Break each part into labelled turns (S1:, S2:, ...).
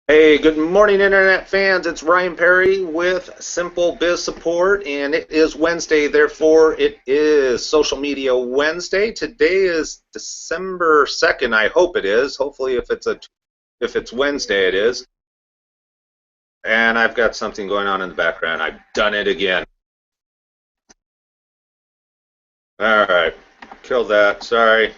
S1: Hey, good morning, Internet fans. It's Ryan Perry with Simple Biz Support, and it is Wednesday, therefore, it is Social Media Wednesday. Today is December 2nd. I hope it is. Hopefully, if it's Wednesday, it is. And I've got something going on in the background. I've done it again. All right, kill that. Sorry.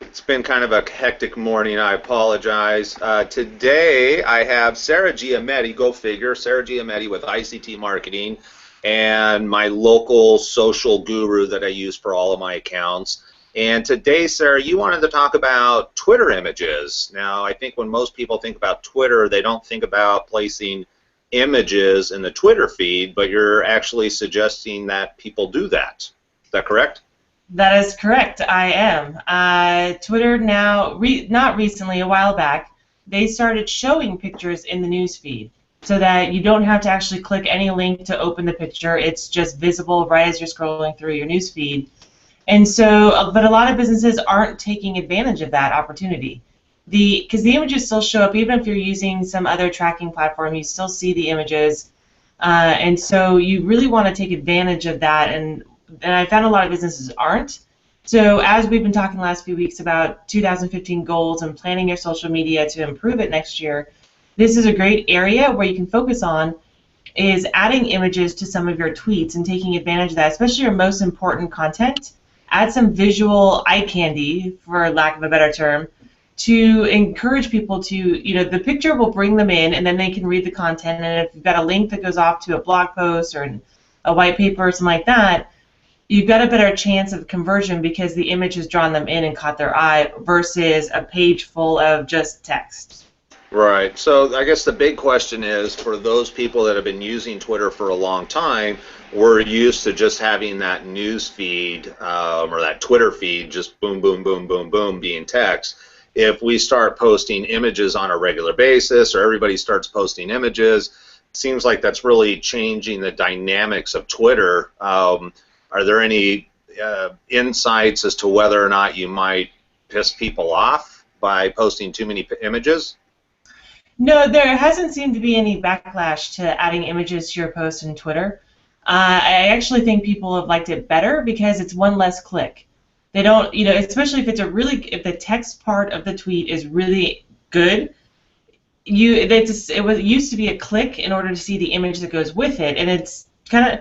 S1: It's been kind of a hectic morning. I apologize. Today I have Sarah Giametti, go figure, Sarah Giametti with ICT Marketing, and my local social guru that I use for all of my accounts. And today, Sarah, you wanted to talk about Twitter images. Now, I think when most people think about Twitter, they don't think about placing images in the Twitter feed, but you're actually suggesting that people do that. Is that correct?
S2: That is correct. I am. Twitter now, not recently, a while back, they started showing pictures in the news feed so that you don't have to actually click any link to open the picture. It's just visible right as you're scrolling through your news feed. And so, but a lot of businesses aren't taking advantage of that opportunity. Because the images still show up, even if you're using some other tracking platform, you still see the images. And so you really want to take advantage of that, and I found a lot of businesses aren't. So as we've been talking the last few weeks about 2015 goals and planning your social media to improve it next year, this is a great area where you can focus on is adding images to some of your tweets and taking advantage of that, especially your most important content. Add some visual eye candy, for lack of a better term, to encourage people to, the picture will bring them in and then they can read the content. And if you've got a link that goes off to a blog post or a white paper or something like that, you've got a better chance of conversion because the image has drawn them in and caught their eye versus a page full of just text.
S1: Right. So I guess the big question is for those people that have been using Twitter for a long time, we're used to just having that news feed or that Twitter feed just boom, boom, boom, boom, boom being text. If we start posting images on a regular basis or everybody starts posting images, it seems like that's really changing the dynamics of Twitter. Are there any insights as to whether or not you might piss people off by posting too many images?
S2: No, there hasn't seemed to be any backlash to adding images to your post in Twitter. I actually think people have liked it better because it's one less click. They don't, especially if if the text part of the tweet is really good, it used to be a click in order to see the image that goes with it, and it's kind of,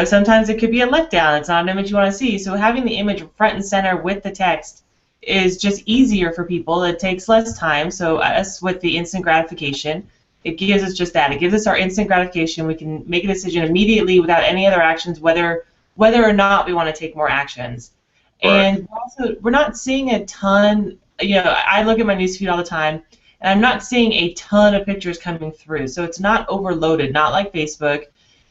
S2: sometimes it could be a letdown. It's not an image you want to see. So having the image front and center with the text is just easier for people. It takes less time. So us with the instant gratification, it gives us just that. It gives us our instant gratification. We can make a decision immediately without any other actions, whether or not we want to take more actions.
S1: Right.
S2: And we're not seeing a ton. I look at my newsfeed all the time, and I'm not seeing a ton of pictures coming through. So it's not overloaded, not like Facebook.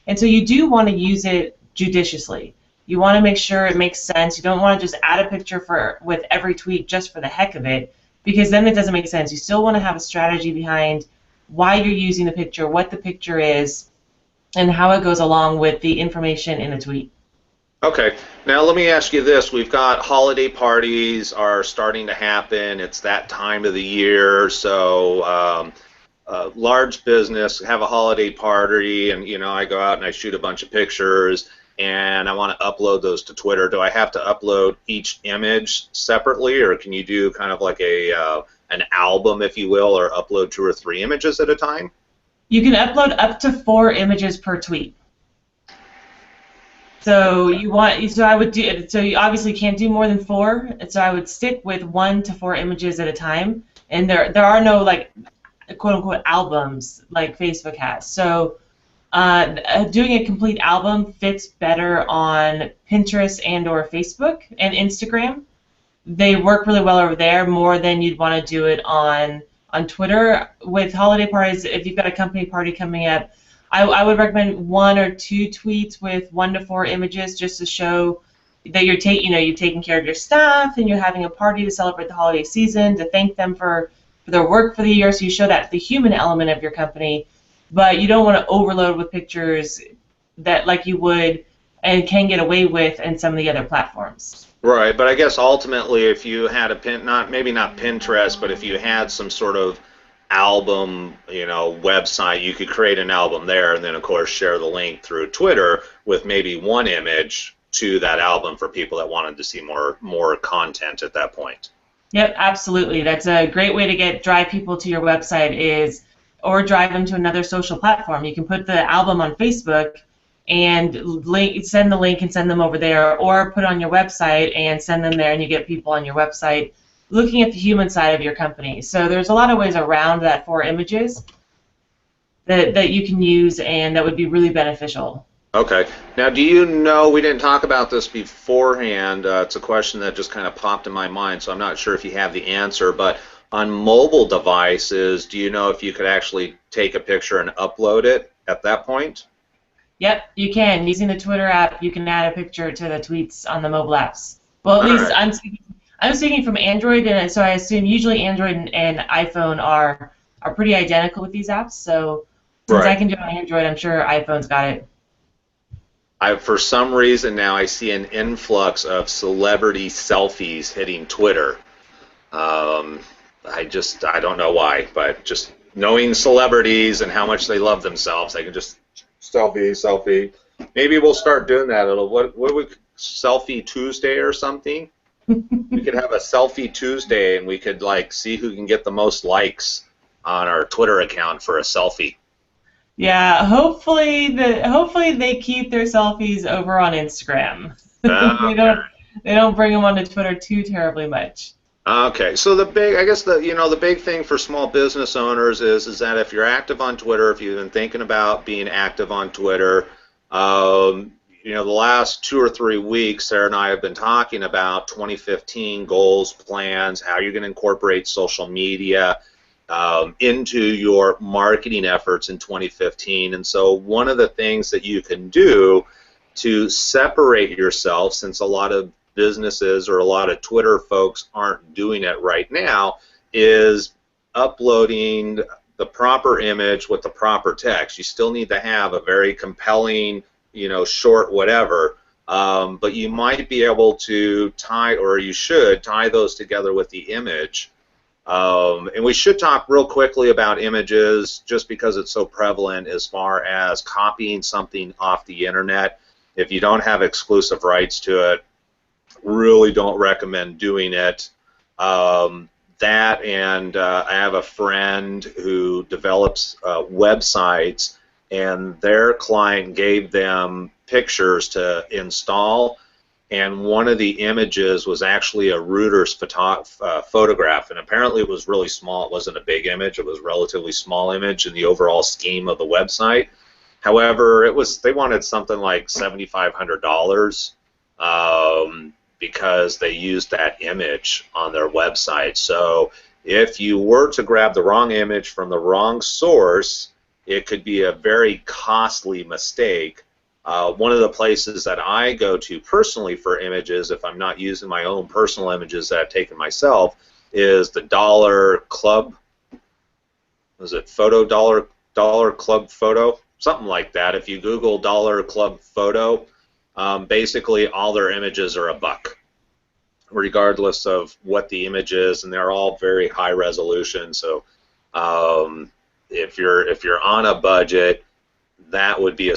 S2: And so you do want to use it judiciously. You want to make sure it makes sense. You don't want to just add a picture with every tweet just for the heck of it, because then it doesn't make sense. You still want to have a strategy behind why you're using the picture, what the picture is, and how it goes along with the information in a tweet.
S1: Okay. Now let me ask you this. We've got holiday parties are starting to happen. It's that time of the year, so large business have a holiday party, and I go out and I shoot a bunch of pictures, and I want to upload those to Twitter. Do I have to upload each image separately, or can you do kind of like an album, if you will, or upload 2 or 3 images at a time?
S2: You can upload up to 4 images per tweet. So I would do. So you obviously can't do more than 4. So I would stick with 1 to 4 images at a time. And there are no like quote unquote albums like Facebook has. So doing a complete album fits better on Pinterest and or Facebook and Instagram. They work really well over there more than you'd want to do it on Twitter. With holiday parties, if you've got a company party coming up, I would recommend 1 or 2 tweets with 1 to 4 images just to show that you're taking care of your staff and you're having a party to celebrate the holiday season, to thank them for their work for the year. So you show that the human element of your company, but you don't want to overload with pictures that like you would and can get away with in some of the other platforms.
S1: Right, but I guess ultimately, if you had not maybe not Pinterest, but if you had some sort of album, website, you could create an album there, and then of course share the link through Twitter with maybe one image to that album for people that wanted to see more content at that point.
S2: Yep, absolutely. That's a great way to drive people to your website or drive them to another social platform. You can put the album on Facebook and send the link and send them over there, or put it on your website and send them there, and you get people on your website looking at the human side of your company. So there's a lot of ways around that for images that you can use, and that would be really beneficial.
S1: Okay. Now, do you know, we didn't talk about this beforehand. It's a question that just kind of popped in my mind, so I'm not sure if you have the answer, but on mobile devices, do you know if you could actually take a picture and upload it at that point?
S2: Yep, you can. Using the Twitter app, you can add a picture to the tweets on the mobile apps. Well, at least right. I'm speaking from Android, and so I assume usually Android and iPhone are pretty identical with these apps. So since I can do it on Android, I'm sure iPhone's got it.
S1: For some reason now I see an influx of celebrity selfies hitting Twitter. I don't know why, but just knowing celebrities and how much they love themselves, they can just selfie. Maybe we'll start doing that. What would Selfie Tuesday or something? We could have a Selfie Tuesday, and we could see who can get the most likes on our Twitter account for a selfie.
S2: Yeah, hopefully they keep their selfies over on Instagram. They don't bring them onto Twitter too terribly much.
S1: Okay, so the big thing for small business owners is that if you're active on Twitter, if you've been thinking about being active on Twitter, the last 2 or 3 weeks, Sarah and I have been talking about 2015 goals, plans, how you're going to incorporate social media into your marketing efforts in 2015. And so one of the things that you can do to separate yourself, since a lot of businesses or a lot of Twitter folks aren't doing it right now, is uploading the proper image with the proper text. You still need to have a very compelling, short whatever, but you might be able to tie, or you should tie those together with the image. And we should talk real quickly about images, just because it's so prevalent as far as copying something off the internet. If you don't have exclusive rights to it, really don't recommend doing it. That, and I have a friend who develops websites, and their client gave them pictures to install, and one of the images was actually a Reuters photograph, and apparently it was really small. It wasn't a big image. It was a relatively small image in the overall scheme of the website. However, they wanted something like $7,500 because they used that image on their website. So if you were to grab the wrong image from the wrong source, it could be a very costly mistake. One of the places that I go to personally for images, if I'm not using my own personal images that I've taken myself, is the Dollar Club. Was it Dollar Club Photo? Something like that. If you Google Dollar Club Photo, basically all their images are $1, regardless of what the image is, and they're all very high resolution. So if you're on a budget, that would be a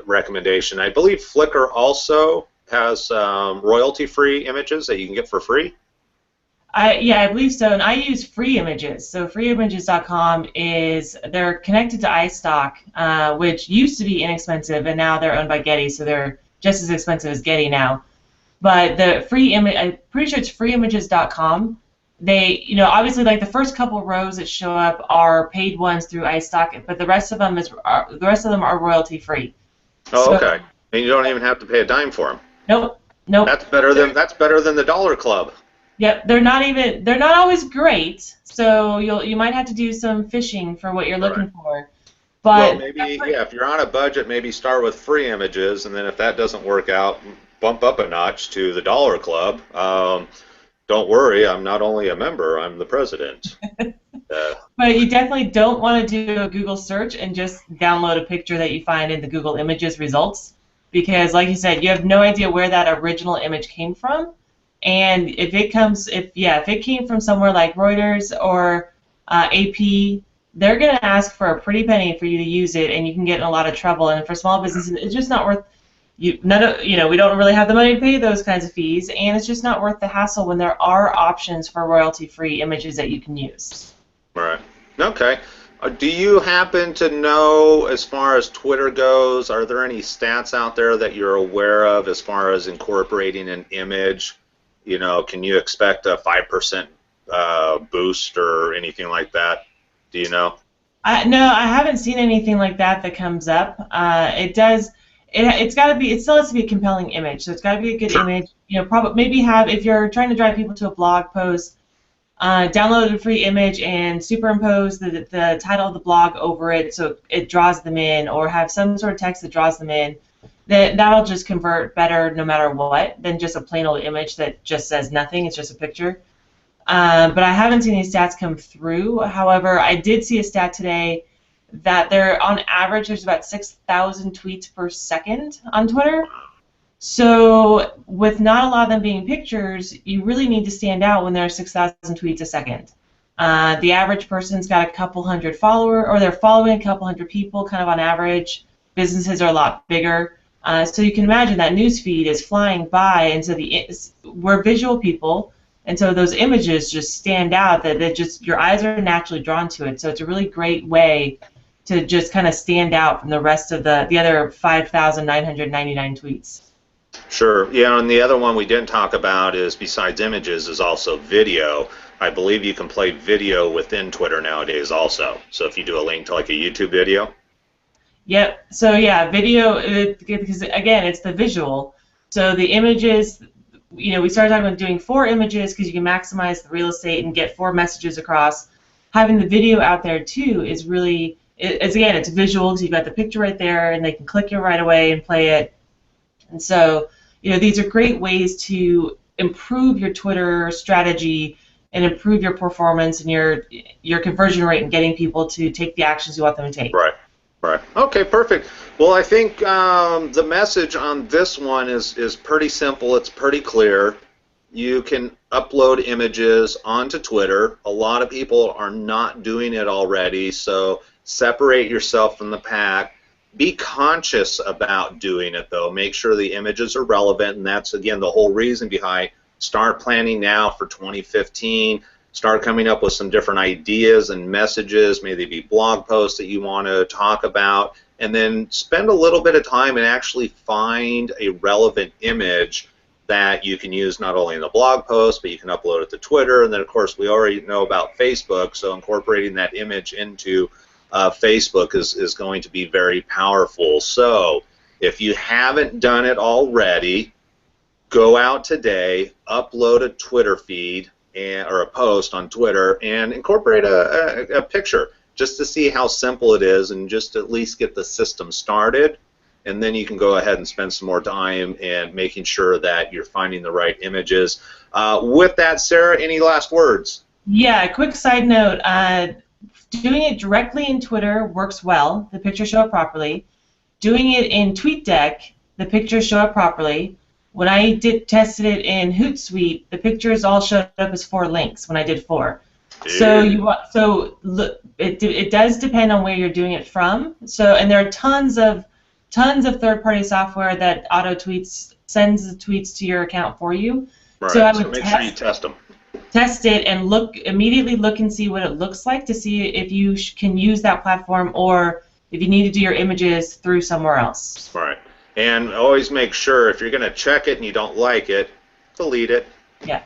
S1: recommendation. I believe Flickr also has royalty-free images that you can get for free.
S2: Yeah, I believe so, and I use Free Images. So freeimages.com they're connected to iStock, which used to be inexpensive, and now they're owned by Getty, so they're just as expensive as Getty now. But the free image, I'm pretty sure it's freeimages.com. They, obviously, the first couple rows that show up are paid ones through iStock, but the rest of them are royalty free.
S1: Oh, okay. And you don't even have to pay a dime for them.
S2: Nope.
S1: That's better than the Dollar Club.
S2: Yep, they're not always great. So you might have to do some fishing for what you're looking for. But
S1: maybe if you're on a budget, maybe start with Free Images, and then if that doesn't work out, bump up a notch to the Dollar Club. Don't worry, I'm not only a member, I'm the president.
S2: But you definitely don't want to do a Google search and just download a picture that you find in the Google Images results, because, like you said, you have no idea where that original image came from. And if it came from somewhere like Reuters or AP, they're going to ask for a pretty penny for you to use it, and you can get in a lot of trouble. And for small businesses, it's just not worth. We don't really have the money to pay those kinds of fees, and it's just not worth the hassle when there are options for royalty-free images that you can use.
S1: Right. Okay. Do you happen to know, as far as Twitter goes, are there any stats out there that you're aware of as far as incorporating an image? Can you expect a 5% boost or anything like that? Do you know?
S2: No, I haven't seen anything like that comes up. It does. It's got to be. It still has to be a compelling image, so it's got to be a good image. Probably maybe have, if you're trying to drive people to a blog post, download a free image and superimpose the title of the blog over it so it draws them in, or have some sort of text that draws them in. That'll just convert better no matter what than just a plain old image that just says nothing. It's just a picture. But I haven't seen any stats come through. However, I did see a stat today that on average, there's about 6,000 tweets per second on Twitter. So with not a lot of them being pictures, you really need to stand out when there are 6,000 tweets a second. The average person's got a couple hundred followers, or they're following a couple hundred people, kind of on average. Businesses are a lot bigger. So you can imagine that news feed is flying by, and so we're visual people, and so those images just stand out, that your eyes are naturally drawn to it. So it's a really great way to just kind of stand out from the rest of the other 5,999 tweets.
S1: Sure. Yeah, and the other one we didn't talk about is, besides images, is also video. I believe you can play video within Twitter nowadays also. So if you do a link to like a YouTube video.
S2: Yep. So yeah, video, because again, it's the visual. So the images, we started talking about doing 4 images because you can maximize the real estate and get 4 messages across. Having the video out there too is really, it's visual because you've got the picture right there and they can click it right away and play it. And so, these are great ways to improve your Twitter strategy and improve your performance and your conversion rate and getting people to take the actions you want them to take.
S1: Right. Right. Okay, perfect. Well, I think the message on this one is pretty simple. It's pretty clear. You can upload images onto Twitter. A lot of people are not doing it already, so separate yourself from the pack. Be conscious about doing it, though. Make sure the images are relevant, and that's, again, the whole reason behind start planning now for 2015. Start coming up with some different ideas and messages. Maybe they be blog posts that you want to talk about, and then spend a little bit of time and actually find a relevant image that you can use not only in the blog post, but you can upload it to Twitter. And then, of course, we already know about Facebook, so incorporating that image into Facebook is going to be very powerful. So if you haven't done it already, go out today, upload a Twitter feed or a post on Twitter, and incorporate a picture just to see how simple it is, and just at least get the system started. And then you can go ahead and spend some more time in making sure that you're finding the right images. With that, Sarah, any last words?
S2: Yeah, quick side note. Doing it directly in Twitter works well. The pictures show up properly. Doing it in TweetDeck, the pictures show up properly. When I tested it in Hootsuite, the pictures all showed up as 4 links when I did 4. So it does depend on where you're doing it from. So, and there are tons of third-party software that sends the tweets to your account for you.
S1: Right.
S2: So I would
S1: make sure you test them.
S2: Test it and immediately look and see what it looks like to see if you can use that platform, or if you need to do your images through somewhere else.
S1: Right. And always make sure, if you're going to check it and you don't like it, delete it.
S2: Yeah.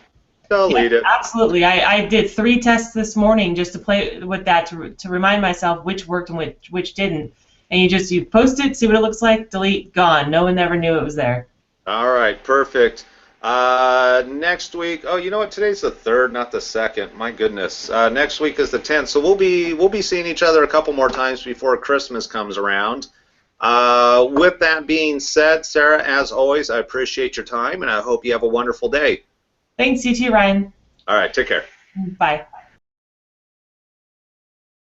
S1: Delete it.
S2: Absolutely. I did 3 tests this morning just to play with that, to remind myself which worked and which didn't. And you post it, see what it looks like, delete, gone. No one ever knew it was there.
S1: All right, perfect. Next week, oh, you know what? Today's the 3rd, not the 2nd. My goodness. Next week is the 10th, so we'll be seeing each other a couple more times before Christmas comes around. With that being said, Sarah, as always, I appreciate your time, and I hope you have a wonderful day.
S2: Thanks, you too, Ryan.
S1: All right, take care.
S2: Bye.